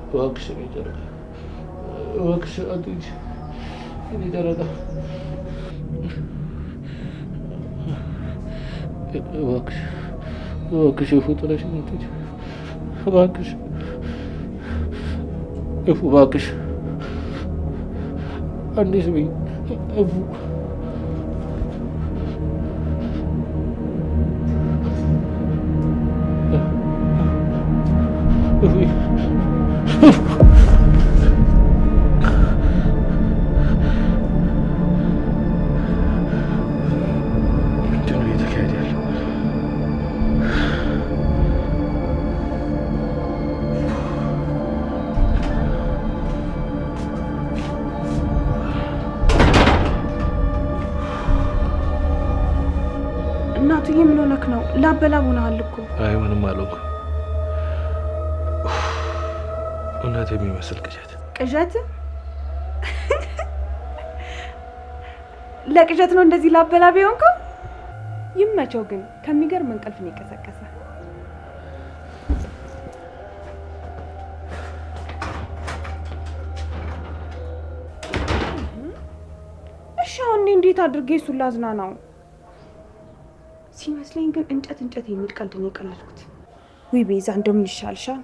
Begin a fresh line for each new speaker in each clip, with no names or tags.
እባክሽ እኔ ጨረቃ እባክሽ አትሂጂ እኔ ጨረቃ እባክሽ እባክሽ እፉ ጥለሽኝ አትሂጂ እባክሽ እፉ እባክሽ አንዴ ስሚኝ እፉ
እናቱዬ ምን ሆነክ ነው? ላበላብ ሆነሃል እኮ።
አይ ምንም አልሆንኩም። እውነት የሚመስል ቅዠት።
ቅዠት? ለቅዠት ነው እንደዚህ ላበላብ የሆንከው? ይመቸው ግን ከሚገርም እንቅልፍ ነው የቀሰቀሰ። እሺ አሁን እንዴት አድርጌ እሱን ላዝናናው? ሲመስለኝ ግን እንጨት የሚል ቀልድ ነው የቀለድኩት። ወይ ቤዛ እንደምን ይሻልሻል?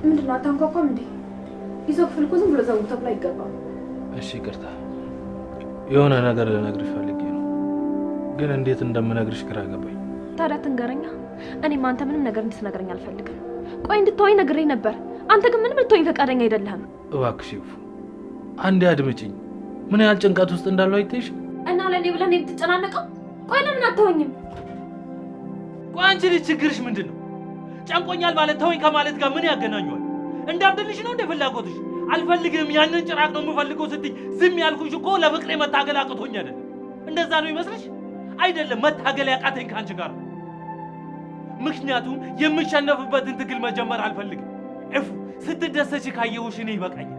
ምንድነው? አታንኳኳም እንዴ? ይዘው ክፍል እኮ ዝም ብሎ ዘው ተብሎ አይገባም።
እሺ ይቅርታ፣ የሆነ ነገር ልነግርሽ ፈልጌ ነው፣ ግን እንዴት እንደምነግርሽ ግራ ገባኝ።
ታዲያ ትንገረኛ። እኔም አንተ ምንም ነገር እንድትነግረኝ አልፈልግም። ቆይ እንድትወኝ ነግሬኝ ነበር። አንተ ግን ምንም ልትወኝ ፈቃደኛ አይደለህም።
እባክሽ ይፉ አንዴ አድምጪኝ። ምን ያህል ጭንቀት ውስጥ እንዳለው አይተሽ
እና ለኔ ብለህ የምትጨናነቀው? ቆይ ለምን አትወኝም?
ቆይ አንቺ ልጅ ችግርሽ ምንድነው? ጨንቆኛል ማለት ተወኝ ከማለት ጋር ምን ያገናኘዋል? እንዳብድልሽ ነው እንደ ፍላጎትሽ? አልፈልግም ያንን ጭራቅ ነው የምፈልገው ስትይ ዝም ያልኩሽ እኮ ለፍቅሬ መታገል አቅቶኝ አይደለም። እንደዛ ነው ይመስልሽ? አይደለም፣ መታገል ያቃተኝ ካንቺ ጋር ነው። ምክንያቱም የምሸነፍበትን ትግል መጀመር አልፈልግም። እፉ ስትደሰች ካየሁሽ እኔ ይበቃኛል።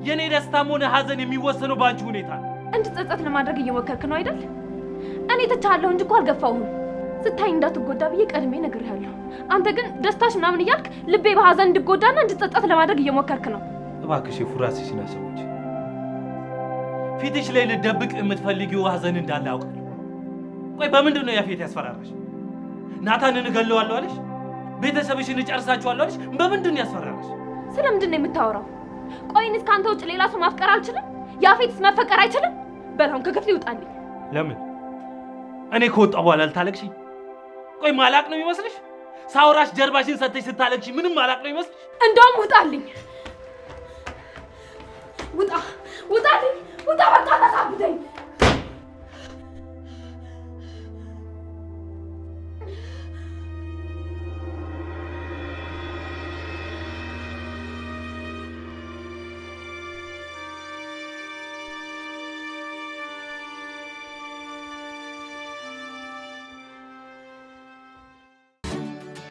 የኔ ደስታም ሆነ ሀዘን የሚወሰነው ባንቺ ሁኔታ ነው።
እንድትጸጸት ለማድረግ እየሞከርክ ነው አይደል? እኔ ተቻለሁ እንጂ እኮ አልገፋሁም። ስታይ እንዳትጎዳ ብዬ ቀድሜ ነግሬሃለሁ። አንተ ግን ደስታሽ ምናምን እያልክ ልቤ በሀዘን እንድጎዳና እንድትጸጸት ለማድረግ እየሞከርክ ነው።
እባክሽ ፍራስሽና ሰዎች ፊትሽ ላይ ልደብቅ የምትፈልጊው ሀዘን እንዳለ አውቃለሁ። ቆይ በምንድን ነው ያፌት ያስፈራራሽ? ናታንን እገለዋለሁ አለሽ? ቤተሰብሽን እጨርሳችኋለሁ አለሽ? በምንድን ነው ያስፈራራሽ?
ስለምንድን ነው የምታወራው? ቆይ እኔስ ከአንተ ውጭ ሌላ ሰው ማፍቀር አልችልም? ያፌትስ መፈቀር አይችልም? በላም ከክፍል ይውጣልኝ።
ለምን? እኔ ከወጣሁ በኋላ ልታለቅሺ? ቆይ ማላቅ ነው የሚመስልሽ? ሳውራሽ ጀርባሽን ሰጥተሽ ስታለቅሺ ምንም ማላቅ ነው የሚመስልሽ?
እንደውም ውጣልኝ! ውጣ! ውጣልኝ! ውጣ! በቃ ተሳብደኝ!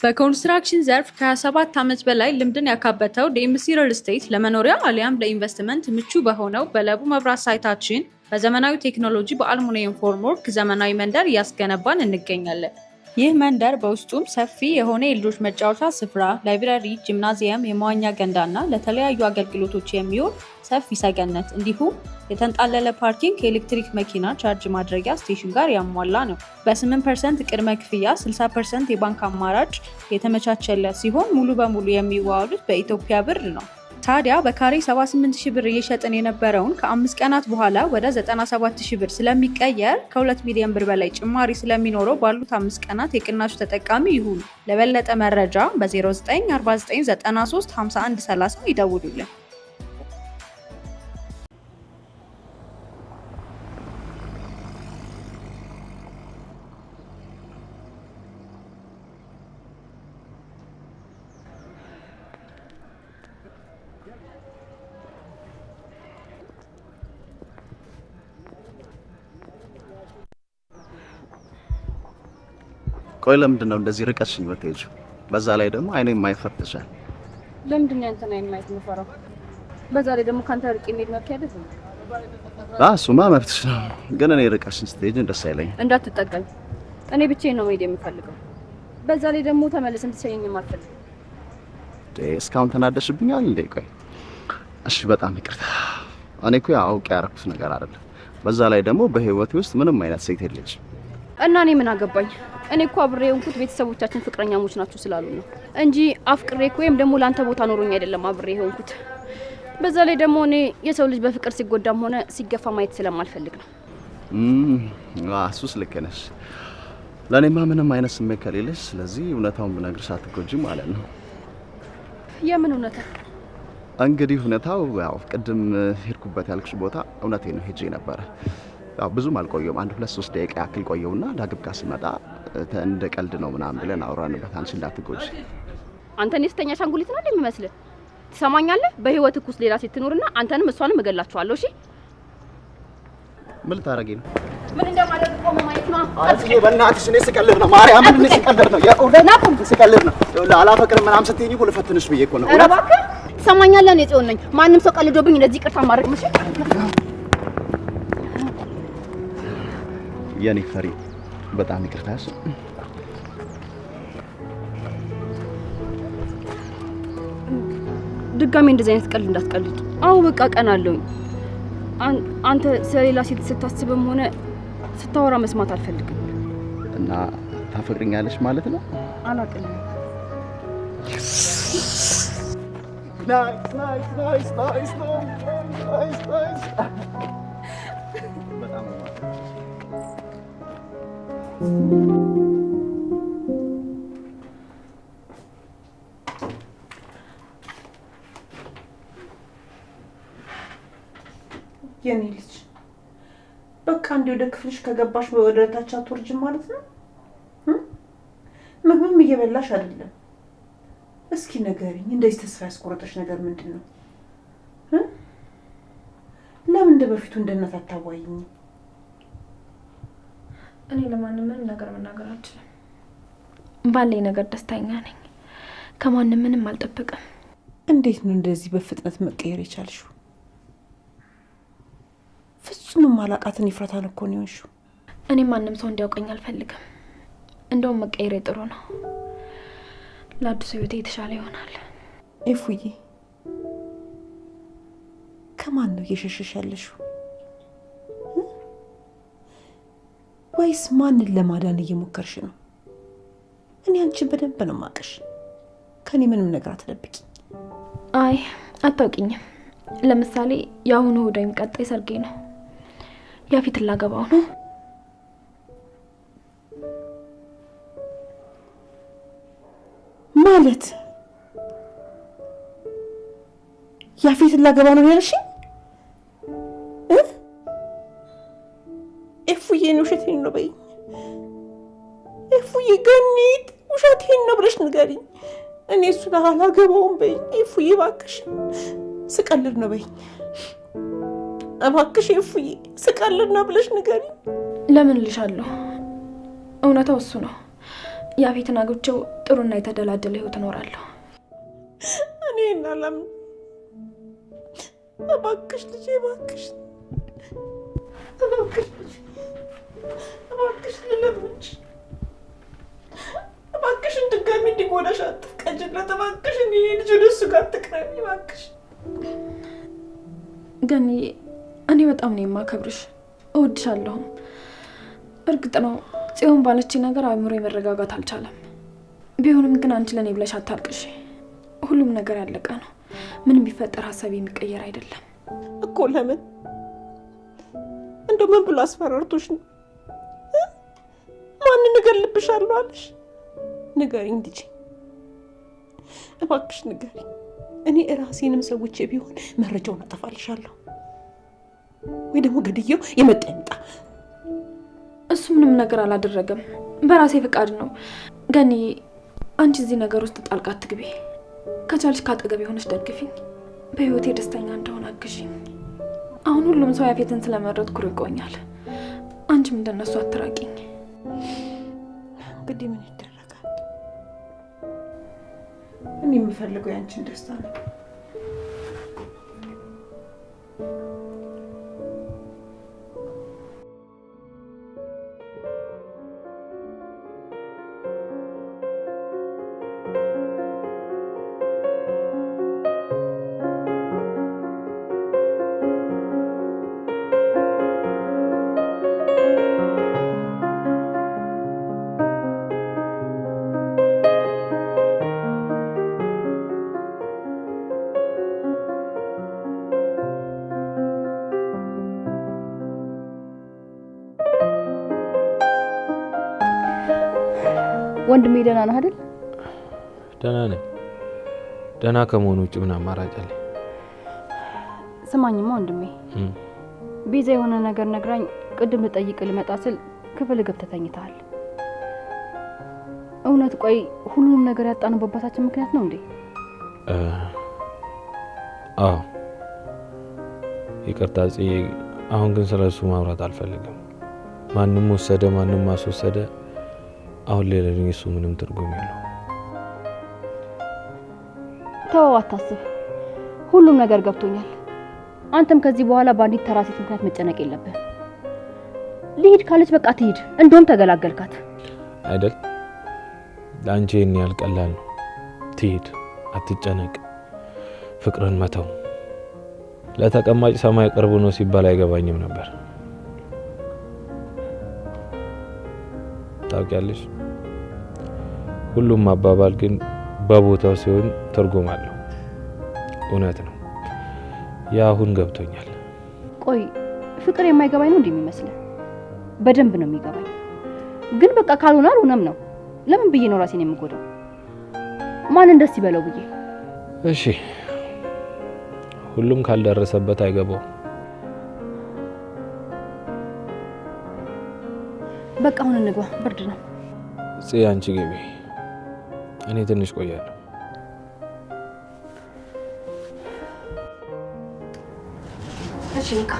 በኮንስትራክሽን ዘርፍ ከ27 ዓመት በላይ ልምድን ያካበተው ዲኤምሲ ሪል ስቴት ለመኖሪያ አሊያም ለኢንቨስትመንት ምቹ በሆነው በለቡ መብራት ሳይታችን በዘመናዊ ቴክኖሎጂ በአልሙኒየም ፎርምወርክ ዘመናዊ መንደር እያስገነባን እንገኛለን። ይህ መንደር በውስጡም ሰፊ የሆነ የልጆች መጫወቻ ስፍራ፣ ላይብራሪ፣ ጂምናዚየም፣ የመዋኛ ገንዳና ለተለያዩ አገልግሎቶች የሚውል ሰፊ ሰገነት እንዲሁም የተንጣለለ ፓርኪንግ ከኤሌክትሪክ መኪና ቻርጅ ማድረጊያ ስቴሽን ጋር ያሟላ ነው። በ8% ቅድመ ክፍያ 60% የባንክ አማራጭ የተመቻቸለት ሲሆን ሙሉ በሙሉ የሚዋዋሉት በኢትዮጵያ ብር ነው። ታዲያ በካሬ 78,000 ብር እየሸጥን የነበረውን ከ5 ቀናት በኋላ ወደ 97,000 ብር ስለሚቀየር ከ2 ሚሊዮን ብር በላይ ጭማሪ ስለሚኖረው ባሉት 5 ቀናት የቅናሹ ተጠቃሚ ይሁኑ። ለበለጠ መረጃ በ0949935130 ይደውሉልን።
ቆይ ለምንድን ነው እንደዚህ ርቀሽኝ የምትሄጂው? በዛ ላይ ደግሞ አይኔን ማየት ፈርተሻል።
ለምንድን ነው አንተን አይን ማየት የምፈራው? በዛ ላይ ደግሞ ካንተ ርቄ መሄድ መብት አይደለም?
እሱማ መብትሽ ነው፣ ግን እኔ ርቀሽኝ ስትሄጂ ደስ አይለኝም።
እንዳትጠቀኝ። እኔ ብቻዬን ነው መሄድ የምፈልገው። በዛ ላይ ደግሞ ተመልሰን ትሰየኝም አልፈልግም።
እስካሁን ተናደሽብኛል እንዴ? ቆይ እሺ፣ በጣም ይቅርታ። እኔ እኮ አውቄ ያደረኩት ነገር አይደለም። በዛ ላይ ደግሞ በህይወቴ ውስጥ ምንም አይነት ሴት የለችም
እና እኔ ምን አገባኝ? እኔ እኮ አብሬ የሆንኩት ቤተሰቦቻችን ፍቅረኛሞች ናችሁ ስላሉ ነው እንጂ አፍቅሬ ወይም ደግሞ ላንተ ቦታ ኖሮኝ አይደለም አብሬ የሆንኩት። በዛ ላይ ደግሞ እኔ የሰው ልጅ በፍቅር ሲጎዳም ሆነ ሲገፋ ማየት ስለማልፈልግ ነው።
እሱስ ልክ ነሽ። ለእኔማ ምንም አይነት ስሜት ከሌለሽ፣ ስለዚህ እውነታውን ብነግርሽ አትጎጂም ማለት ነው።
የምን እውነታ?
እንግዲህ እውነታው ያው ቅድም ሄድኩበት ያልኩሽ ቦታ እውነቴ ነው። ሄጄ ነበረ። ያው ብዙም አልቆየሁም። 1-2-3 ደቂቃ ያክል ቆየውና ዳግም ጋር ስመጣ እንደ ቀልድ ነው ምናምን ብለን አውራንበት። አንቺ እንዳትጎጂ።
አንተ የስተኛ አሻንጉሊት ነው እንደሚመስልህ? ትሰማኛለህ? በህይወትህ ውስጥ ሌላ ሴት ትኖርና አንተንም እሷንም እገላችኋለሁ። እሺ?
ምን ልታረጊ ነው?
ምን እንደማደርግ ቆሞ ማየት ነው።
አንቺ በእናትሽ እኔ ስቀልድ ነው። ማርያም ምን ስቀልድ ነው? የእውነት ስቀልድ ነው። አላፈቅርም ምናምን ስትይኝ እኮ ልፈትንሽ ብዬ እኮ ነው።
ኧረ እባክህ ትሰማኛለህ? እኔ ጽዮን ነኝ። ማንም ሰው ቀልዶብኝ እንደዚህ ይቅርታ ማድረግ መቼ
የኔ ፈሪ በጣም ይቅርታሽ።
ድጋሜ እንደዚህ አይነት ቀልድ እንዳትቀልድ። አዎ በቃ ቀናለሁኝ። አንተ ስለሌላ ሴት ስታስብም ሆነ ስታወራ መስማት አልፈልግም።
እና ታፈቅሪኛለሽ ማለት ነው?
አላውቅም።
ናይስ በጣም
የኔ ልጅ በቃ እንደ ወደ ክፍልሽ ከገባሽ ወደ ታች አትወርጅም ማለት ነው? ምግብም እየበላሽ አይደለም። እስኪ ንገሪኝ፣ እንደዚህ ተስፋ ያስቆረጠሽ ነገር ምንድን ነው? ለምን እንደ በፊቱ እንደናት አታዋይኝ?
እኔ ለማንም ምንም ነገር መናገር አልችልም። ባለኝ ነገር ደስተኛ ነኝ። ከማንም ምንም አልጠብቅም።
እንዴት ነው እንደዚህ በፍጥነት መቀየር የቻልሽው? ፍጹም ማላቃትን ይፍራታል እኮ ነው የሆንሽው።
እኔ ማንም ሰው እንዲያውቀኝ አልፈልግም። እንደውም መቀየሬ ጥሩ ነው። ለአዲሱ ህይወቴ የተሻለ ይሆናል።
ኤፉዬ ከማን ነው እየሸሸሽ ያለሽው? ወይስ ማንን ለማዳን እየሞከርሽ ነው? እኔ አንቺን በደንብ ነው የማውቅሽ። ከኔ ምንም ነገር አትደብቂ።
አይ አታውቂኝም። ለምሳሌ የአሁኑ እሑድ ወይም ቀጣይ ሰርጌ ነው። ያፊት ላገባው ነው።
ማለት ያፊት ላገባ ነው ያልሽኝ? ኤፉዬ ነው ውሸቴን ነው በይኝ። ኤፉዬ ገኒት ውሸቴን ነው ብለሽ ንገሪኝ። እኔ እሱን አላገባውም በይኝ ኤፉዬ እባክሽ። ስቀልድ ነው በይኝ እባክሽ ኤፉዬ፣ ስቀልድ ነው ብለሽ ንገሪኝ።
ለምን ልሻለሁ? እውነታው እሱ ነው። ያፊትን አግብቼው ጥሩና የተደላደለ ህይወት እኖራለሁ።
እኔ እናለም እባክሽ ልጄ እባክሽ እባክሽ እባክሽ ልለምንሽ እባክሽን ድጋሚ እንዲጎዳሽ አትፍቀጂለት እባክሽ። እኔ ልጅ ወደ እሱ ጋር አትቅረቢ እባክሽ።
ግን እኔ በጣም ነው የማከብርሽ፣ እወድሻለሁም። እርግጥ ነው ጽዮን ባለችኝ ነገር አእምሮ መረጋጋት አልቻለም። ቢሆንም ግን አንቺ ለኔ ብለሽ አታልቅሽ። ሁሉም ነገር ያለቀ ነው። ምንም ቢፈጠር ሀሳብ የሚቀየር አይደለም
እኮ። ለምን እንደው ምን ብሎ አስፈራርቶሽ ነው? ማንን እገልብሻለሁ አለሽ? ንገሪኝ ልጄ እባክሽ ንገሪኝ። እኔ ራሴንም ሰውቼ ቢሆን መረጃውን አጠፋልሻለሁ፣ ወይ ደግሞ ገድየው የመጣ ይምጣ።
እሱ ምንም ነገር አላደረገም፣ በራሴ ፍቃድ ነው። ገኒ አንቺ እዚህ ነገር ውስጥ ጣልቃ አትግቢ። ከቻልሽ ካጠገብ የሆነች ደግፊኝ፣ በህይወቴ ደስተኛ እንደሆነ አግዢኝ። አሁን ሁሉም ሰው ያፌትን ስለመረጥኩ ርቆኛል። አንቺም እንደነሱ አትራቂኝ።
እንግዲህ ምን ይደረግ። እኔ የምፈልገው ያንቺን ደስታ ነው።
ወንድሜ ደህና ነህ አይደል?
ደህና ነኝ። ደህና ከመሆኑ ውጭ ምን አማራጭ አለ?
ስማኝማ ወንድሜ፣ ቤዛ የሆነ ነገር ነግራኝ ቅድም ልጠይቅ ልመጣ ስል ክፍል ገብተህ ተኝተሃል። እውነት ቆይ ሁሉንም ነገር ያጣነው በአባታችን ምክንያት ነው እንዴ?
አዎ ይቅርታ ጽዬ፣ አሁን ግን ስለሱ ማውራት አልፈልግም። ማንም ወሰደ ማንም ማስወሰደ አሁን ለኔ እሱ ምንም ትርጉም የለውም።
ተው አታስብ፣ ሁሉም ነገር ገብቶኛል። አንተም ከዚህ በኋላ በአንዲት ተራ ሴት ምክንያት መጨነቅ የለብህም። ልሂድ ካለች በቃ ትሂድ፣ እንደውም ተገላገልካት
አይደል? ለአንቺ እኔ ያልቀላል ነው። ትሂድ፣ አትጨነቅ። ፍቅርን መተው ለተቀማጭ ሰማይ ቅርብ ነው ሲባል አይገባኝም ነበር። ታውቂያለሽ፣ ሁሉም አባባል ግን በቦታው ሲሆን ትርጉም አለው። እውነት ነው። ያ አሁን ገብቶኛል።
ቆይ ፍቅር የማይገባኝ ነው እንደሚመስለው? በደንብ ነው የሚገባኝ። ግን በቃ ካልሆነ አልሆነም ነው። ለምን ብዬ ነው ራሴን የምጎዳው? ማንን ደስ ይበለው ብዬ?
እሺ ሁሉም ካልደረሰበት አይገባው።
በቃ አሁን እንግባ፣ ብርድ ነው።
ጽዬ አንቺ ግቢ፣ እኔ ትንሽ ቆያለሁ።
እሺ በቃ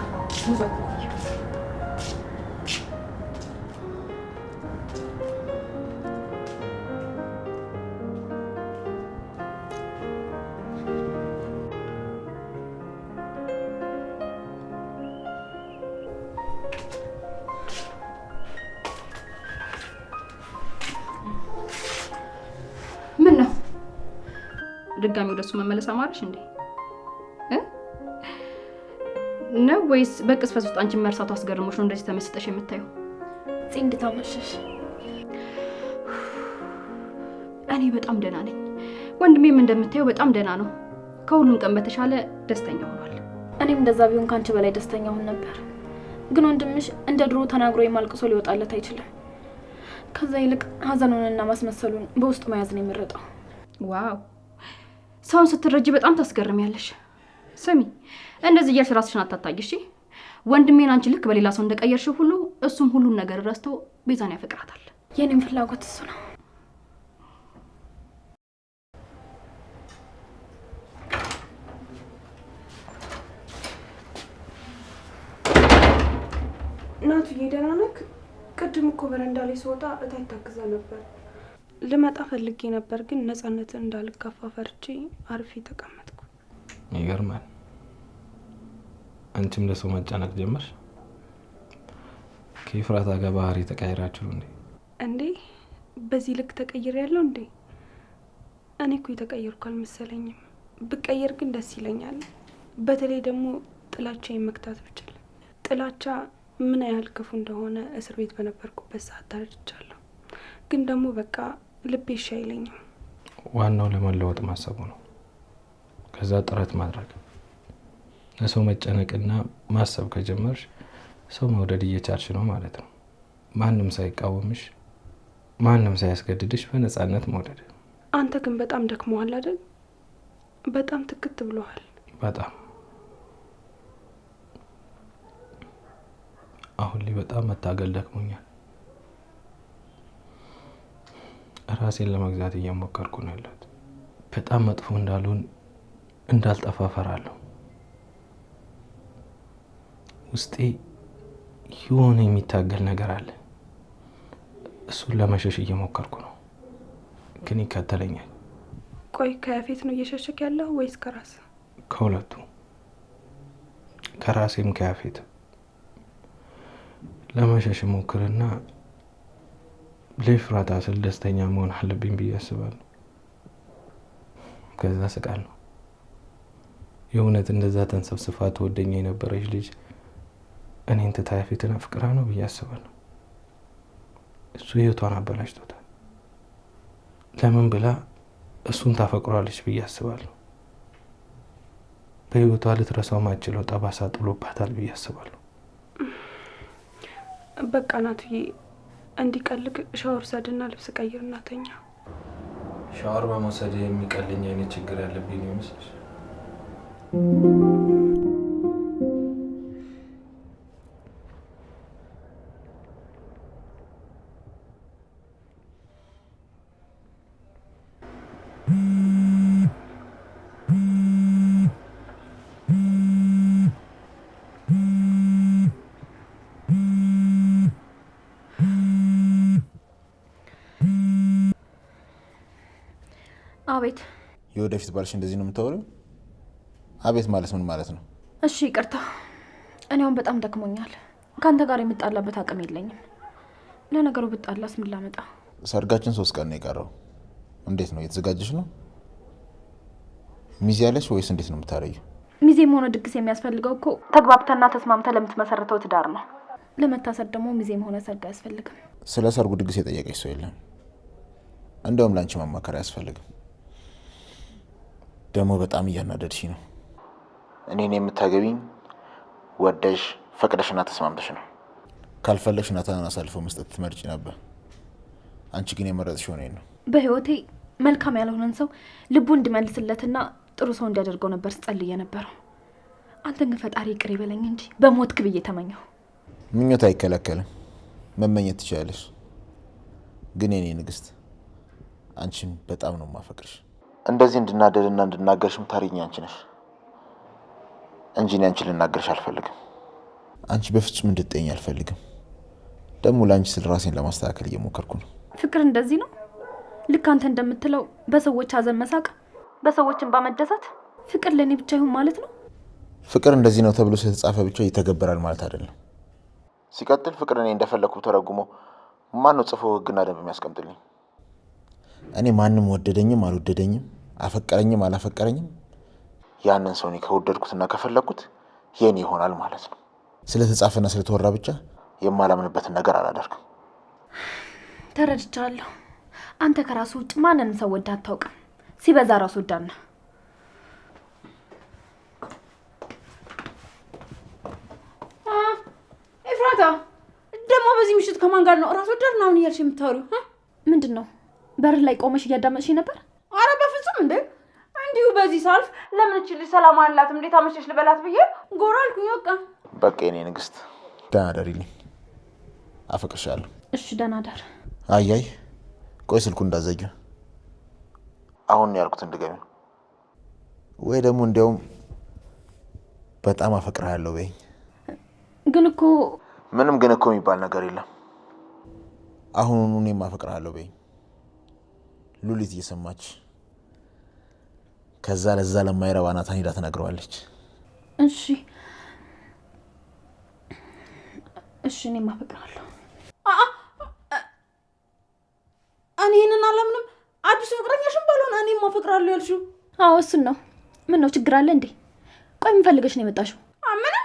ድጋሚ ወደሱ መመለስ አማረሽ እንዴ? ነው ወይስ በቅስፈት ውስጥ አንቺን መርሳቱ አስገርሞሽ ነው እንደዚህ ተመስጠሽ የምታየው?
ጽንድ ታመሸሽ።
እኔ በጣም ደህና ነኝ። ወንድሜም እንደምታየው በጣም ደህና ነው። ከሁሉም ቀን በተሻለ ደስተኛ ሆኗል።
እኔም እንደዛ ቢሆን ካንቺ በላይ ደስተኛ ሆን ነበር። ግን ወንድምሽ እንደ ድሮ ተናግሮ የማልቅሶ ሊወጣለት አይችልም። ከዛ ይልቅ ሀዘኑንና ማስመሰሉን በውስጡ መያዝ ነው የሚመረጠው።
ዋው ሰውን ስትረጂ በጣም ታስገርሚያለሽ። ስሚ እንደዚህ እያልሽ ራስሽን አታታጊ እሺ። ወንድሜን አንቺ ልክ በሌላ ሰው እንደቀየርሽው ሁሉ እሱም ሁሉን ነገር ረስቶ ቤዛን ያፈቅራታል።
የኔም ፍላጎት እሱ ነው።
ናቱዬ ደህና ነህ? ቅድም እኮ በረንዳ ላይ ስወጣ እታይ ታግዛ ነበር። ልመጣ ፈልጌ ነበር ግን ነፃነትን እንዳልጋፋ ፈርቼ አርፌ ተቀመጥኩ።
ይገርማል። አንቺም ለሰው መጨነቅ ጀመርሽ? ከፍራታ ጋር ባህሪ ተቀይራችሁ
እንዴ? በዚህ ልክ ተቀይሬያለሁ እንዴ? እኔ እኮ የተቀየርኩ አልመሰለኝም። ብቀየር ግን ደስ ይለኛል። በተለይ ደግሞ ጥላቻዬን መክታት ብችል። ጥላቻ ምን ያህል ክፉ እንደሆነ እስር ቤት በነበርኩበት ሰዓት ተረድቻለሁ። ግን ደግሞ በቃ ልቤ እሺ አይለኝም።
ዋናው ለመለወጥ ማሰቡ ነው። ከዛ ጥረት ማድረግ። ለሰው መጨነቅና ማሰብ ከጀመርሽ ሰው መውደድ እየቻልሽ ነው ማለት ነው። ማንም ሳይቃወምሽ፣ ማንም ሳያስገድድሽ በነፃነት መውደድ።
አንተ ግን በጣም ደክመዋል አይደል? በጣም ትክት ብለዋል።
በጣም አሁን ላይ በጣም መታገል ደክሞኛል። ራሴን ለመግዛት እየሞከርኩ ነው ያለሁት። በጣም መጥፎ እንዳልሆን እንዳልጠፋ እፈራለሁ። ውስጤ የሆነ የሚታገል ነገር አለ። እሱን ለመሸሽ እየሞከርኩ ነው፣ ግን ይከተለኛል።
ቆይ ከያፌት ነው እየሸሸክ ያለው ወይስ ከራስ?
ከሁለቱ፣ ከራሴም ከያፌት። ለመሸሽ ሞክርና ለፍራታ ስል ደስተኛ መሆን አለብኝ ብዬ አስባለሁ። ከዛ ስቃለሁ። የእውነት እንደዛ ተንሰፍስፋ ተወደኛ የነበረች ልጅ እኔን ትታ ያፌትን አፍቅራ ነው ብዬ አስባለሁ። እሱ ህይወቷን አበላሽቶታል። ለምን ብላ እሱን ታፈቅሯለች ብዬ አስባለሁ። በህይወቷ ልትረሳው ማችለው ጠባሳ ጥሎባታል ብዬ አስባለሁ።
በቃ ናቱዬ እንዲቀልግ ሻወር ሰድና ልብስ ቀይርና ተኛ።
ሻወር በመውሰድ የሚቀልኝ አይነት ችግር ያለብኝ ነው ይመስልሽ?
አቤት።
የወደፊት ባልሽ እንደዚህ ነው የምታወሪው? አቤት ማለት ምን ማለት ነው?
እሺ ይቅርታ፣ እኔ አሁን በጣም ደክሞኛል። ካንተ ጋር የምጣላበት አቅም የለኝም። ለነገሩ ብጣላስ ምን ላመጣ?
ሰርጋችን 3 ቀን ነው የቀረው። እንዴት ነው እየተዘጋጀሽ ነው? ሚዜ ያለሽ ወይስ እንዴት ነው የምታረጊው?
ሚዜም ሆነ ድግስ የሚያስፈልገው እኮ ተግባብተና ተስማምተ ለምትመሰረተው ትዳር ነው። ለመታሰር ደግሞ ሚዜም ሆነ ሰርግ አያስፈልግም።
ስለ ሰርጉ ድግስ የጠየቀሽ ሰው የለም። እንደውም ላንቺ ማማከር አያስፈልግም። ደግሞ በጣም እያናደድሽ ነው። እኔን የምታገቢኝ ወደሽ ፈቅደሽና ተስማምተሽ ነው። ካልፈለግሽ ናታንን አሳልፈው መስጠት ትመርጪ ነበር። አንቺ ግን የመረጥሽው እኔን ነው።
በህይወቴ መልካም ያልሆነን ሰው ልቡ እንዲመልስለትና ጥሩ ሰው እንዲያደርገው ነበር ስጸልይ የነበረው። አንተን ግን ፈጣሪ ይቅር ይበለኝ እንጂ በሞትክ ብዬ ተመኘሁ።
ምኞት አይከለከልም፣ መመኘት ትችላለሽ። ግን የኔ ንግስት አንቺን በጣም ነው የማፈቅርሽ። እንደዚህ እንድናደድና እንድናገርሽም ታሪኝ አንቺ ነሽ እንጂ እኔ አንቺ ልናገርሽ አልፈልግም። አንቺ በፍጹም እንድትጠይኝ አልፈልግም። ደግሞ ለአንቺ ስል ራሴን ለማስተካከል እየሞከርኩ ነው።
ፍቅር እንደዚህ ነው። ልክ አንተ እንደምትለው በሰዎች ሀዘን መሳቅ፣ በሰዎችን ባመደሰት ፍቅር ለእኔ ብቻ ይሁን ማለት ነው?
ፍቅር እንደዚህ ነው ተብሎ ስለተጻፈ ብቻ ይተገበራል ማለት አይደለም። ሲቀጥል ፍቅር እኔ እንደፈለኩ ተረጉሞ ማን ነው ጽፎ ህግና ደንብ የሚያስቀምጥልኝ? እኔ ማንም ወደደኝም አልወደደኝም አፈቀረኝም አላፈቀረኝም ያንን ሰው እኔ ከወደድኩትና ከፈለኩት የኔ ይሆናል ማለት ነው። ስለተጻፈና ስለተወራ ብቻ የማላምንበትን ነገር አላደርግም።
ተረድቻለሁ። አንተ ከራሱ ውጭ ማንንም ሰው ወደ አታውቅም። ሲበዛ ራሱ ወዳና
ኤፍራታ ደግሞ በዚህ ምሽት ከማን ጋር ነው ራስ ወዳድ ነው እያልሽ የምታወሪው?
ምንድን ነው? በር ላይ ቆመሽ እያዳመጥሽ ነበር?
አረ በፍጹም እንዴ! እንዲሁ በዚህ ሳልፍ ለምን እቺ ልጅ ሰላም አላት እንዴት አመሸሽ ልበላት ብዬ ጎራ አልኩኝ።
በቃ የኔ ንግስት ደህና ደሪልኝ። አፈቅርሻለሁ።
እሺ ደህና ደር።
አያይ ቆይ ስልኩ እንዳዘጊው አሁን ያልኩትን ድገሚ፣ ወይ ደግሞ እንዲያውም በጣም አፈቅርሃለሁ በይኝ።
ግን እኮ
ምንም ግን እኮ የሚባል ነገር የለም። አሁኑኑ እኔም አፈቅርሃለሁ በይኝ። ሉሊት እየሰማች ከዛ ለዛ ለማይረባ ናታን ሄዳ ትነግረዋለች።
እሺ እሺ እኔም አፈቅርሃለሁ።
እኔ ይሄንን አላምንም። አዲስ ፍቅረኛሽን ባልሆነ እኔም አፈቅራለሁ ያልሽው?
አዎ እሱን ነው። ምን ነው ችግር አለ እንዴ? ቆይ ምን ፈልገሽ ነው የመጣሽው?
ምንም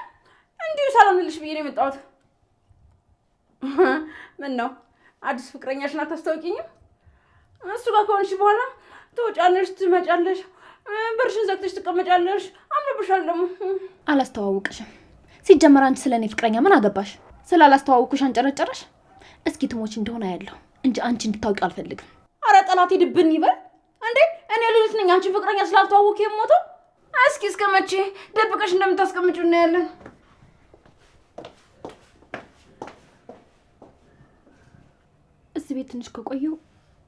እንዲሁ ሰላም ልልሽ ብዬ ነው የመጣሁት። ምን ነው አዲስ ፍቅረኛሽን አታስታውቂኝም? እሱ ጋር ከሆንሽ በኋላ ትወጫለሽ፣ ትመጫለሽ፣ በርሽን ዘግተሽ ትቀመጫለሽ። አምሮብሻል ደግሞ።
አላስተዋውቅሽም። ሲጀመር አንቺ ስለኔ ፍቅረኛ ምን አገባሽ? ስላላስተዋውቅሽ አንጨረጨረሽ። እስኪ ትሞች እንደሆነ ያለው እንጂ አንቺ እንድታውቂው አልፈልግም።
አረ ጠላቴ ድብን ይበል እንዴ! እኔ ሉሊት ነኝ አንቺ ፍቅረኛ ስላልተዋወቅ የሞተው። እስኪ እስከ መቼ ደብቀሽ እንደምታስቀምጪው እናያለን።
እዚህ ቤት ትንሽ ከቆየው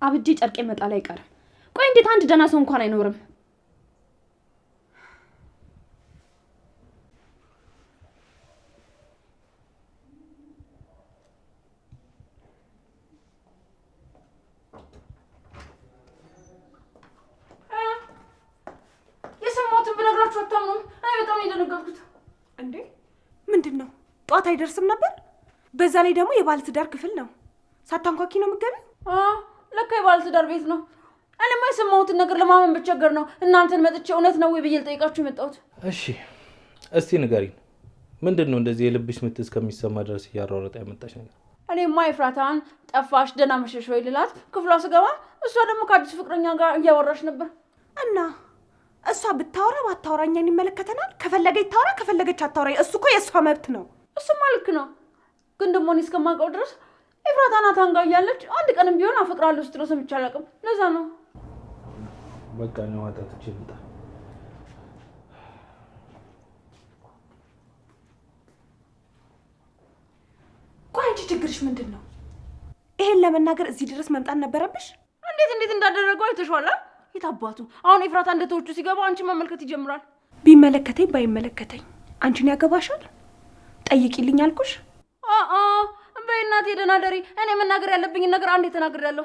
አብጄ ጨርቄ መጣል አይቀርም። ቆይ እንዴት አንድ ደህና ሰው እንኳን አይኖርም?
ሰዓት አይደርስም ነበር? በዛ ላይ ደግሞ የባለ ትዳር ክፍል ነው። ሳታንኳኪ ነው የምትገቢው?
ለካ የባለ ትዳር ቤት ነው። እኔማ የሰማሁትን ነገር ለማመን ብቸገር ነው እናንተን መጥቼ እውነት ነው ወይ ብዬ ልጠይቃችሁ የመጣሁት።
እሺ እስቲ ንገሪኝ፣ ምንድን ነው እንደዚህ የልብሽ ምት እስከሚሰማ ድረስ እያሯሯጠ ያመጣሽ ነገር?
እኔማ ኤፍራታን ጠፋሽ ደህና መሸሽ ወይ ልላት ክፍሏ ስገባ እሷ ደግሞ ከአዲስ ፍቅረኛ ጋር እያወራሽ ነበር።
እና እሷ ብታወራ ባታወራ እኛን ይመለከተናል? ከፈለገች ታወራ ከፈለገች አታወራ። እሱ እኮ የእሷ መብት ነው።
እሱማ ልክ ነው። ግን ደግሞ እኔ እስከማውቀው ድረስ ኤፍራታ ናታን ጋር እያለች አንድ ቀንም ቢሆን አፈቅራለሁ ስትለው ሰምቼ አላውቅም። ለዛ ነው
በቃ ነው ዋጣቶች ይምጣ።
ቆይ አንቺ ችግርሽ ምንድን ነው? ይሄን ለመናገር እዚህ ድረስ መምጣት ነበረብሽ?
እንዴት እንዳደረገው አይተሽዋል? የታባቱ አሁን ኤፍራታ እንደተወቹ ሲገባ አንቺ መመልከት ይጀምራል።
ቢመለከተኝ ባይመለከተኝ አንቺን ያገባሻል? ጠይቂልኝ አልኩሽ።
በእናቴ ደህና ደሪ። እኔ መናገር ያለብኝን ነገር አንዴ ተናግሬያለሁ።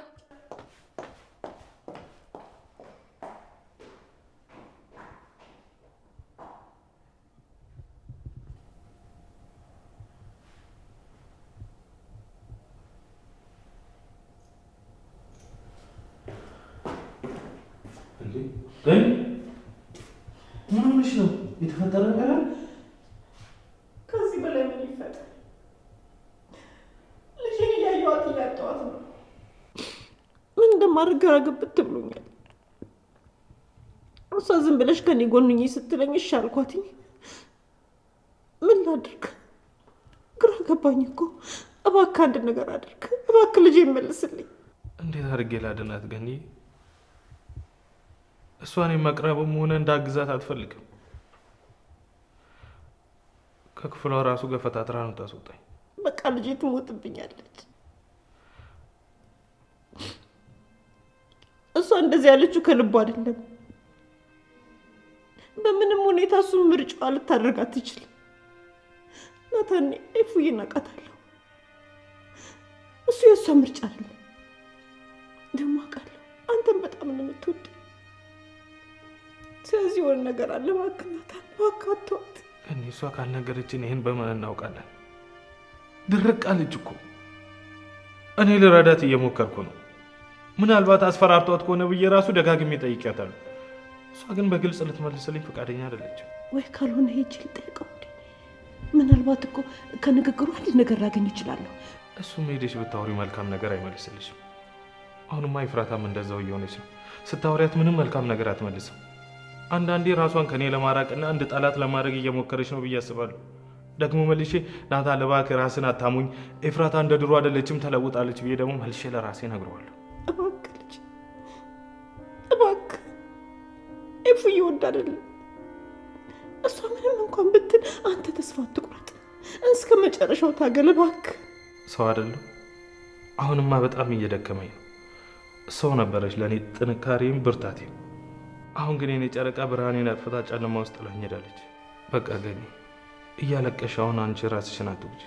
ምን ሆነሽ ነው? የተፈጠረ ነገር አለ?
ከዚህ በላይ ምን ይፈጠር? ልጄን እያየኋት እያጠዋት ነው። ምን እንደማደርግ ግራ ገብት ብሎኛል። እሷ ዝም ብለሽ ከኔ ጎን ሁኚ ስትለኝ እሺ አልኳትኝ። ምን ላድርግ? ግራ ገባኝ እኮ። እባክህ አንድ ነገር አድርግ። እባክህ ልጄ ይመልስልኝ።
እንዴት አድርጌ ላድናት ገኒ? እሷን መቅረብም ሆነ እንዳግዛት አትፈልግም። ከክፍሏ ራሱ ገፈታትራ ነው ታስወጣኝ።
በቃ ልጄ ትሞትብኛለች። እሷ እንደዚህ ያለችው ከልቡ አይደለም። በምንም ሁኔታ እሱን ምርጫዋ ልታደርግ አትችልም። ናታኔ ኤፉዬን አውቃታለሁ። እሱ የእሷ ምርጫ አይደለም። ደግሞ አውቃለሁ አንተን በጣም ነው የምትወደው። ስለዚህ የሆነ ነገር አለ። እባክህ ናታን፣ እባክህ አትተዋት።
እኔ እሷ ካልነገረችን ይሄን በማን እናውቃለን? ድርቅ አለች እኮ። እኔ ልረዳት እየሞከርኩ ነው። ምናልባት አስፈራርቷት ከሆነ ብዬ ራሱ ደጋግሜ ጠይቄያታለሁ። እሷ ግን በግልጽ ልትመልስልኝ ፈቃደኛ አይደለችም።
ወይ ካልሆነ ሄጄ ልጠይቀው እንዴ? ምናልባት እኮ ከንግግሩ አንድ ነገር ላገኝ እችላለሁ።
እሱም ሄደሽ ብታወሪ መልካም ነገር አይመልስልሽም። አሁንማ ኤፍራታም እንደዛው እየሆነች ነው። ስታወሪያት ምንም መልካም ነገር አትመልስም። አንዳንዴ ራሷን ከኔ ለማራቅና እንደ ጠላት ለማድረግ እየሞከረች ነው ብዬ አስባለሁ። ደግሞ መልሼ ናታን እባክህ ራስን አታሙኝ፣ ኤፍራታ እንደ ድሮ አይደለችም ተለውጣለች ብዬ ደግሞ መልሼ ለራሴ እነግረዋለሁ።
እባክህ ልጅ፣ እባክህ ኤፉዬ ወድ አይደለም። እሷ ምንም እንኳን ብትል አንተ ተስፋ አትቁረጥ። እስከ መጨረሻው ታገል እባክህ።
ሰው አይደለም። አሁንማ በጣም እየደከመኝ ነው። ሰው ነበረች ለእኔ ጥንካሬም ብርታቴም። አሁን ግን የኔ ጨረቃ ብርሃኔን አጥፍታ ጨለማ ውስጥ ጥላኝ ሄዳለች። በቃ ገኒ፣ እያለቀሽ አሁን አንቺ ራስሽን አትውጪ።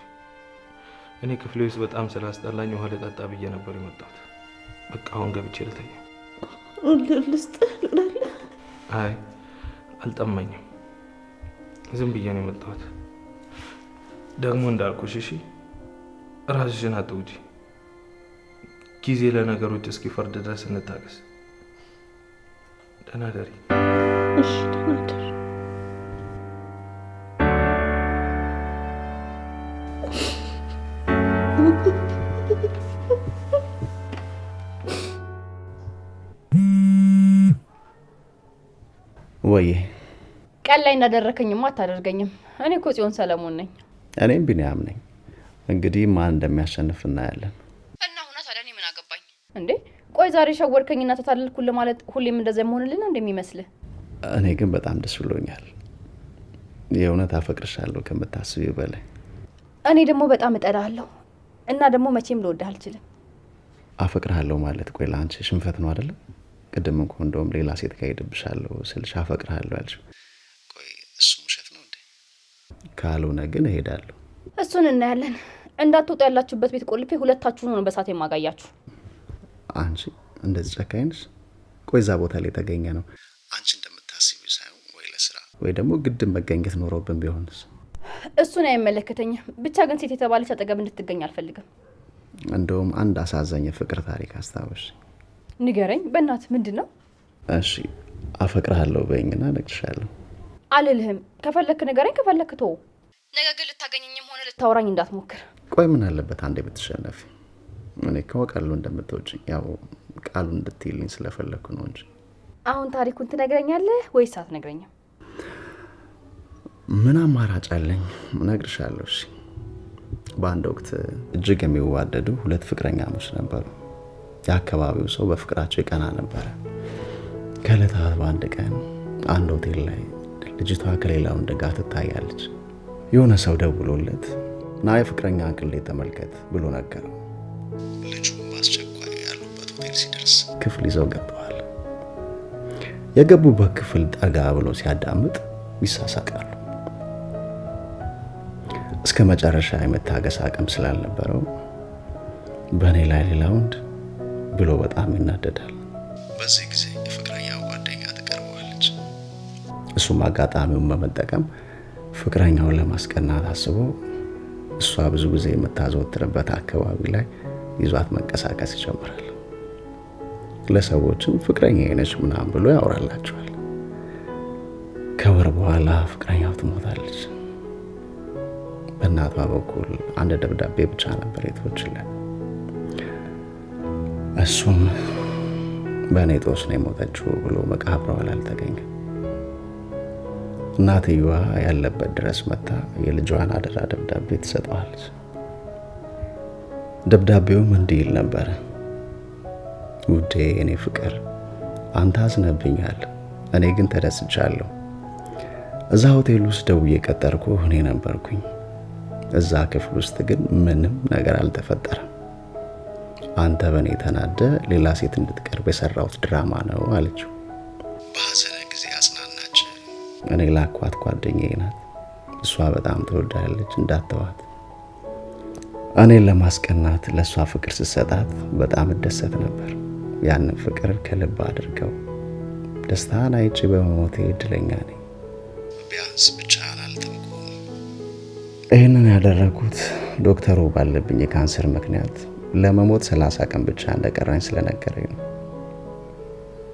እኔ ክፍሌ ውስጥ በጣም ስላስጠላኝ ውሃ ልጠጣ ብዬ ነበር የመጣሁት። በቃ አሁን ገብቼ ልተኛ።
ልስጥህ? ልቅዳለህ?
አይ አልጠማኝም፣ ዝም ብዬ ነው የመጣሁት። ደግሞ እንዳልኩሽ እሺ፣ ራስሽን አትውጪ። ጊዜ ለነገሮች እስኪፈርድ ድረስ እንታገስ። ደህና ደሪ።
እሺ፣ ደህና ደሪ።
ወይ
ቀን ላይ እንዳደረከኝማ አታደርገኝም። እኔ እኮ ጽዮን ሰለሞን ነኝ።
እኔም ቢኒያም ነኝ። እንግዲህ ማን እንደሚያሸንፍ እናያለን።
እና ሁና ታዲያ እኔ ምን አገባኝ እንዴ? ቆይ ዛሬ ሸወርከኝና ተታለልኩል ማለት ሁሌም እንደዛ መሆንልን እንደሚመስልህ?
እኔ ግን በጣም ደስ ብሎኛል። የእውነት አፈቅርሻለሁ ከምታስቢው በላይ።
እኔ ደግሞ በጣም እጠላሃለሁ እና ደግሞ መቼም ልወድህ አልችልም።
አፈቅርሃለሁ ማለት ቆይ ለአንቺ ሽንፈት ነው አይደለም? ቅድም እንኳ እንደውም ሌላ ሴት ጋር ሄድብሻለሁ ስልሽ አፈቅርሃለሁ ያልሽው፣ ቆይ እሱ ውሸት ነው እንዴ? ካልሆነ ግን እሄዳለሁ።
እሱን እናያለን። እንዳትወጡ ያላችሁበት ቤት ቆልፌ ሁለታችሁን ነው በሳት የማጋያችሁ።
አንቺ እንደዚህ ጨካኝ ነሽ? ቆይ እዛ ቦታ ላይ ተገኘ ነው አንቺ እንደምታስቢው ሳይሆን ወይ ለስራ ወይ ደግሞ ግድ መገኘት ኖሮብን ቢሆንስ?
እሱን አይመለከተኝም። ብቻ ግን ሴት የተባለች አጠገብ እንድትገኝ አልፈልግም።
እንደውም አንድ አሳዛኝ የፍቅር ታሪክ አስታወሽ።
ንገረኝ በእናት ምንድን ነው?
እሺ አፈቅርሃለሁ በይኝና እነግርሻለሁ።
አልልህም። ከፈለክ ንገረኝ፣ ከፈለክ ተው። ነገ ግን ልታገኘኝም ሆነ ልታወራኝ እንዳትሞክር።
ቆይ ምን አለበት አንዴ ብትሸነፊ? እኔ ካወቃለሁ እንደምትወጪኝ፣ ያው ቃሉን እንድትይልኝ ስለፈለኩ ነው እንጂ።
አሁን ታሪኩን ትነግረኛለህ ወይስ አትነግረኝም?
ምን አማራጭ አለኝ? እነግርሻለሁ። እሺ በአንድ ወቅት እጅግ የሚዋደዱ ሁለት ፍቅረኛሞች ነበሩ። የአካባቢው ሰው በፍቅራቸው ይቀና ነበረ። ከዕለታት በአንድ ቀን አንድ ሆቴል ላይ ልጅቷ ከሌላ ወንድ ጋር ትታያለች። የሆነ ሰው ደውሎለት ና የፍቅረኛ እንቅሌ ተመልከት ብሎ ነገረው። ልጁ በአስቸኳይ ያሉበት ሆቴል ሲደርስ ክፍል ይዘው ገብተዋል። የገቡበት ክፍል ጠጋ ብሎ ሲያዳምጥ ይሳሳቃሉ። እስከ መጨረሻ የመታገስ አቅም ስላልነበረው በእኔ ላይ ሌላ ወንድ ብሎ በጣም ይናደዳል። በዚህ ጊዜ የፍቅረኛው ጓደኛ ትቀርበዋለች። እሱም አጋጣሚውን በመጠቀም ፍቅረኛውን ለማስቀናት አስቦ እሷ ብዙ ጊዜ የምታዘወትርበት አካባቢ ላይ ይዟት መንቀሳቀስ ይጀምራል። ለሰዎችም ፍቅረኛ ነች ምናምን ብሎ ያወራላቸዋል። ከወር በኋላ ፍቅረኛው ትሞታለች። በእናቷ በኩል አንድ ደብዳቤ ብቻ ነበር የተወችለት። እሱም በእኔ ጦስ ነው የሞተችው ብሎ መቃብሯ ላይ አልተገኘም። እናትየዋ ያለበት ድረስ መታ የልጇን አደራ ደብዳቤ ትሰጠዋለች። ደብዳቤውም እንዲህ ይል ነበረ። ውዴ እኔ ፍቅር፣ አንተ አዝነብኛል፣ እኔ ግን ተደስቻለሁ። እዛ ሆቴል ውስጥ ደውዬ ቀጠርኩህ እኔ ነበርኩኝ። እዛ ክፍል ውስጥ ግን ምንም ነገር አልተፈጠረም። አንተ በእኔ ተናደ ሌላ ሴት እንድትቀርብ የሰራሁት ድራማ ነው አለችው። በሐዘነ ጊዜ አጽናናች። እኔ ላኳት ጓደኛዬ ናት፣ እሷ በጣም ትወዳለች፣ እንዳትተዋት። እኔን ለማስቀናት ለእሷ ፍቅር ስትሰጣት በጣም እደሰት ነበር። ያንን ፍቅር ከልብ አድርገው ደስታን አይቼ በመሞቴ እድለኛ ነኝ። ቢያንስ ብቻህን አልተውኩም። ይህንን ያደረኩት ዶክተሩ ባለብኝ የካንሰር ምክንያት ለመሞት 30 ቀን ብቻ እንደቀረኝ ስለነገረኝ ነው።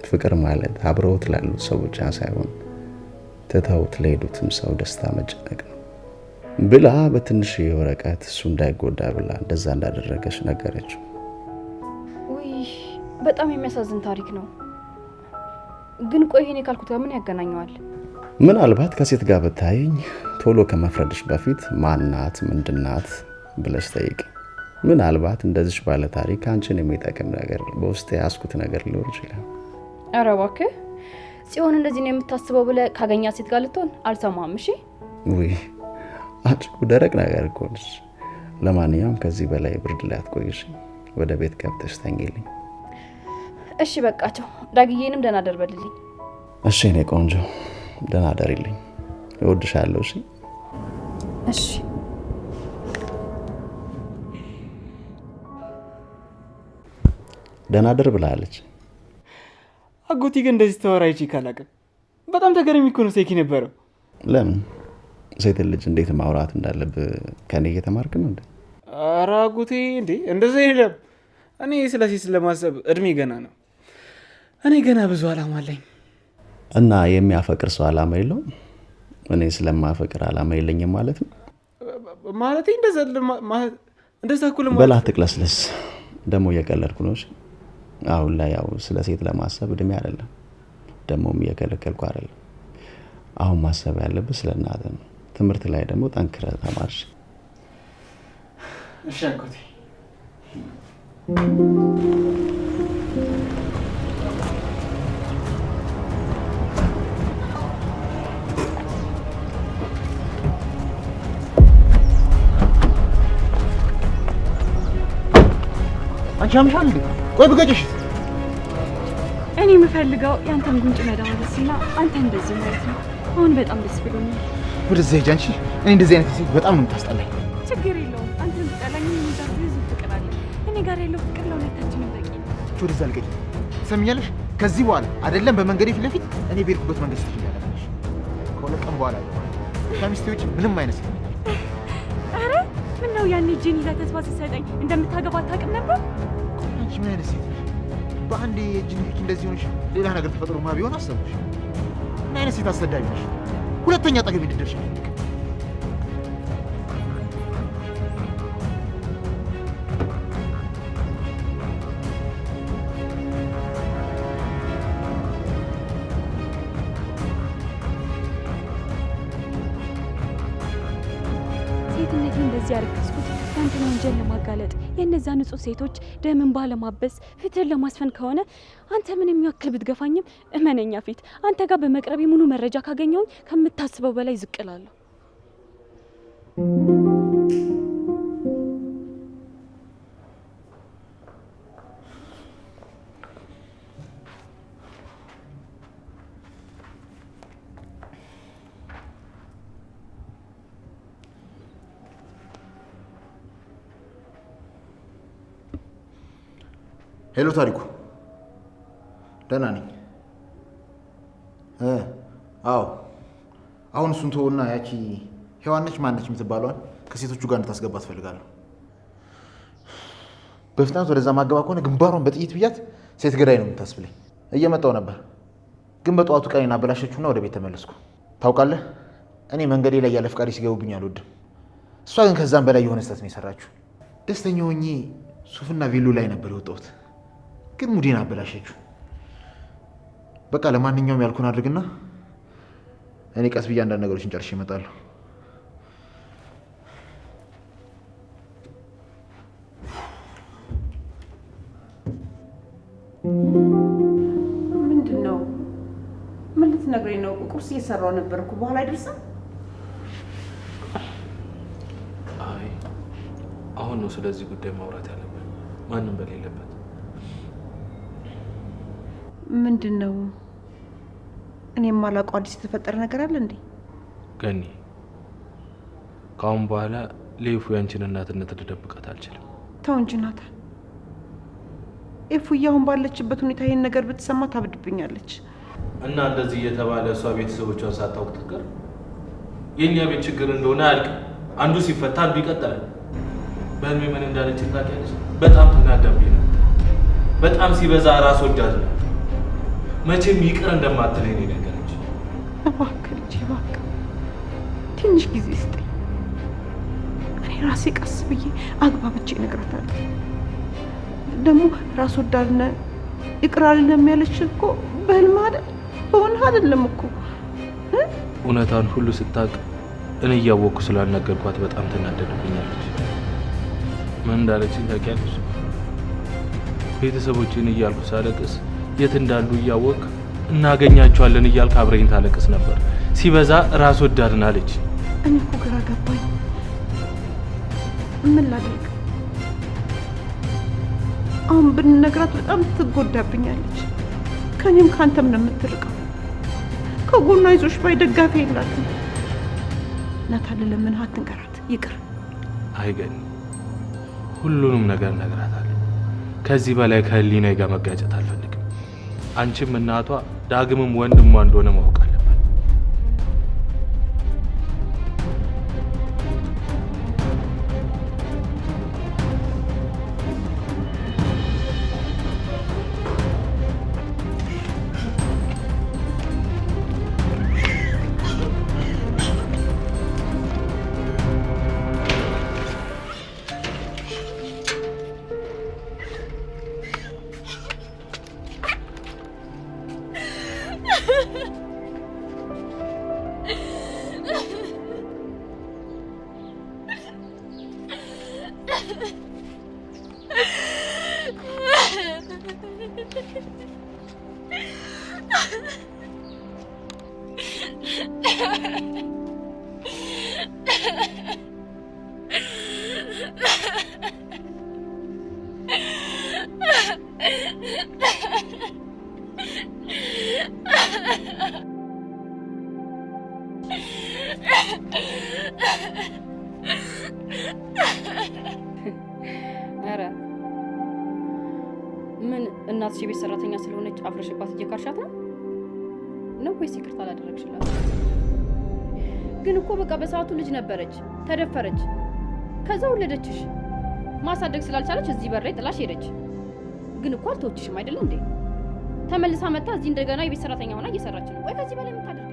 ፍቅር ማለት አብረውት ላሉት ሰው ብቻ ሳይሆን ትተውት ለሄዱትም ሰው ደስታ መጨነቅ ነው ብላ በትንሽ ወረቀት እሱ እንዳይጎዳ ብላ እንደዛ እንዳደረገች ነገረችው።
ውይ በጣም የሚያሳዝን ታሪክ ነው። ግን ቆይ ይሄኔ ካልኩት ጋር ምን ያገናኘዋል?
ምናልባት ከሴት ጋር ብታይኝ ቶሎ ከመፍረድሽ በፊት ማናት ምንድናት ብለሽ ጠይቂ። ምናልባት እንደዚህ ባለ ታሪክ አንቺን የሚጠቅም ነገር በውስጥ ያስኩት ነገር ሊኖር ይችላል።
ኧረ እባክህ ጽዮን እንደዚህ ነው የምታስበው ብለህ ካገኛ ሴት ጋር ልትሆን አልሰማም። እሺ
ውይ አንቺ ደረቅ ነገር እኮ ነሽ። ለማንኛውም ከዚህ በላይ ብርድ ላይ አትቆይሽ፣ ወደ ቤት ገብተሽ ተኝልኝ።
እሺ በቃቸው። ዳግዬንም ደህና ደር በልልኝ።
እሺ እኔ ቆንጆ ደህና ደርልኝ፣ እወድሻለሁ። እሺ
እሺ
ደህና ደር ብላለች።
አጎቴ ግን እንደዚህ ተወራይቺ ካላቀ በጣም ተገርሚ እኮ ነው ሴኪ ነበረው።
ለምን ሴት ልጅ እንዴት ማውራት እንዳለብህ ከኔ እየተማርክ ነው እንዴ?
ኧረ አጎቴ እንዴ እንደዛ የለም። እኔ ስለ ሴት ስለማሰብ እድሜ ገና ነው። እኔ ገና ብዙ አላማ አለኝ።
እና የሚያፈቅር ሰው አላማ የለውም? እኔ ስለማፈቅር አላማ የለኝም ማለት ነው?
ማለት እንደዛ እኮ
በላ ትቅለስለስ። ደግሞ እየቀለድኩ ነው። አሁን ላይ ያው ስለ ሴት ለማሰብ እድሜ አይደለም፣ ደግሞም እየከለከልኩ አይደለም። አሁን ማሰብ ያለብህ ስለ እናትህ ነው። ትምህርት ላይ ደግሞ ጠንክረህ ተማርሽ።
እሺ አጎቴ።
አንቺ አምሻል እንዴ? ቆይ ብገጭሽ።
እኔ የምፈልገው ያንተን ጉንጭ መዳወስና አንተ እንደዚህ ማለት ነው። አሁን በጣም ደስ ብሎኛል።
ወደዛ ሂጂ አንቺ። እኔ እንደዚህ አይነት ሴት በጣም ነው የምታስጠላኝ።
ችግር የለውም። አንተ ብትጠላኝ የሚዛት ብዙ ፍቅር አለ። እኔ ጋር ያለው ፍቅር ለሁለታችንም በቂ ነው።
ወደዛ ልቀቂ። ትሰሚኛለሽ? ከዚህ በኋላ አይደለም በመንገዴ ፊት ለፊት እኔ ቤርኩበት መንገድ ስትይ ያለሽ ከሁለት ቀን በኋላ ከሚስቴ ውጭ ምንም አይነት
ያኔ ጂኒ ለተስፋ ስትሰጠኝ እንደምታገባ አታውቅም ነበር?
አንቺ ምን አይነት ሴት ነሽ? በአንዴ የእጅ ንክኪ እንደዚህ ሆነሽ ሌላ ነገር ተፈጥሮማ ቢሆን አሰብኩሽ። ምን አይነት ሴት አሰዳቢ ነሽ? ሁለተኛ አጠገቤ እንድትደርሺ አልፈልግም።
ሴትነቴን እንደዚህ ያረከስኩት ያንተን ወንጀል ለማጋለጥ የእነዛ ንጹህ ሴቶች ደምን ባለማበስ ፍትህን ለማስፈን ከሆነ አንተ ምን የሚያክል ብትገፋኝም እመነኛ ፊት አንተ ጋር በመቅረብ ሙሉ መረጃ ካገኘሁኝ ከምታስበው በላይ ዝቅ እላለሁ።
ሄሎ ታሪኩ፣ ደህና ነኝ። አዎ አሁን እሱን ተወውና ያቺ ሔዋን ነች ማነች የምትባለዋን ከሴቶቹ ጋር እንድታስገባ ትፈልጋለሁ። በፍጥነት ወደዛ ማገባ ከሆነ ግንባሯን በጥይት ብያት ሴት ገዳይ ነው የምታስብለኝ። እየመጣው ነበር ግን በጠዋቱ ቀኔን አበላሸችውና ወደ ቤት ተመለስኩ። ታውቃለህ እኔ መንገዴ ላይ ያለ ፍቃሪ ሲገቡብኝ አልወድም። እሷ ግን ከዛም በላይ የሆነ ስህተት ነው የሰራችው። ደስተኛ ሆኜ ሱፍና ቬሎ ላይ ነበር የወጣሁት ግን ሙዴን አበላሸችው። በቃ ለማንኛውም ያልኩን አድርግና እኔ ቀስ ብዬ አንዳንድ ነገሮችን ጨርሼ እመጣለሁ።
ምንድን ነው? ምን ልትነግረኝ ነው? ቁርስ እየሰራሁ ነበር እኮ በኋላ አይደርስም?
አይ አሁን ነው ስለዚህ ጉዳይ ማውራት ያለብን፣ ማንም በሌለበት።
ምንድን ነው? እኔም የማላውቀው አዲስ የተፈጠረ ነገር አለ እንዴ?
ገኒ ከአሁን በኋላ ለይፉ ያንቺን እናትነት ልደብቃት አልችልም።
ተው እንጂ ናታን። ኤፉዬ አሁን ባለችበት ሁኔታ ይሄን ነገር ብትሰማ ታብድብኛለች።
እና እንደዚህ እየተባለ እሷ ቤተሰቦቿን ሳታውቅ ትቀር? የእኛ ቤት ችግር እንደሆነ አያልቅም። አንዱ ሲፈታ አንዱ ይቀጥላል። በህልሜ ምን እንዳለች ታውቂያለሽ? በጣም ትናደብኝ ነው። በጣም ሲበዛ ራስ ወዳድ ነው። መቼም ይቅር እንደማትለኝ ነው የነገረች።
እባክህ ልጄ እባክህ ትንሽ ጊዜ ስጠኝ። እኔ ራሴ ቀስ ብዬ አግባብቼ እነግራታለሁ። ደግሞ ራስ ወዳድነ ይቅር አልልም ያለች እኮ በህልም አይደል በእውነት አይደለም እኮ።
እውነታን ሁሉ ስታውቅ እኔ እያወቅኩ ስላልነገርኳት በጣም ትናደድብኛለች። ምን እንዳለችኝ ታውቂያለሽ? ቤተሰቦችን እያልኩ ሳለቅስ የት እንዳሉ እያወቅ እናገኛቸዋለን እያልክ አብረኝ ታለቅስ ነበር። ሲበዛ ራስ ወዳድን አለች።
እኔ እኮ ግራ ገባኝ። ምን ላድርግ? አሁን ብንነግራት በጣም ትጎዳብኛለች። ከኔም ካንተም ነው የምትርቀው። ከጎኗ አይዞሽ ባይ ደጋፊ የላትም። ናታን ለምን አትንገራት? ይቅር
አይገኝ ሁሉንም ነገር እነግራታለሁ። ከዚህ በላይ ከህሊናዬ ጋር መጋጨት አልፈልግም። አንቺም እናቷ ዳግምም ወንድሟ እንደሆነ ማወቅ አለባት።
ኧረ ምን እናትሽ የቤት ሰራተኛ ስለሆነች አፍረሽባት እየካርሻት ነው ወይስ ይቅርታ አላደረግሽላት? ግን እኮ በቃ በሰዓቱ ልጅ ነበረች፣ ተደፈረች። ከዛ ወለደችሽ። ማሳደግ ስላልቻለች እዚህ በር ላይ ጥላሽ ሄደች። ግን እኮ አልተወችሽም አይደል እንዴ? ተመልሳ መጣ እዚህ እንደገና የቤት ሰራተኛ ሆና እየሰራች ነው። ቆይ ከዚህ በላይ የምታደርግ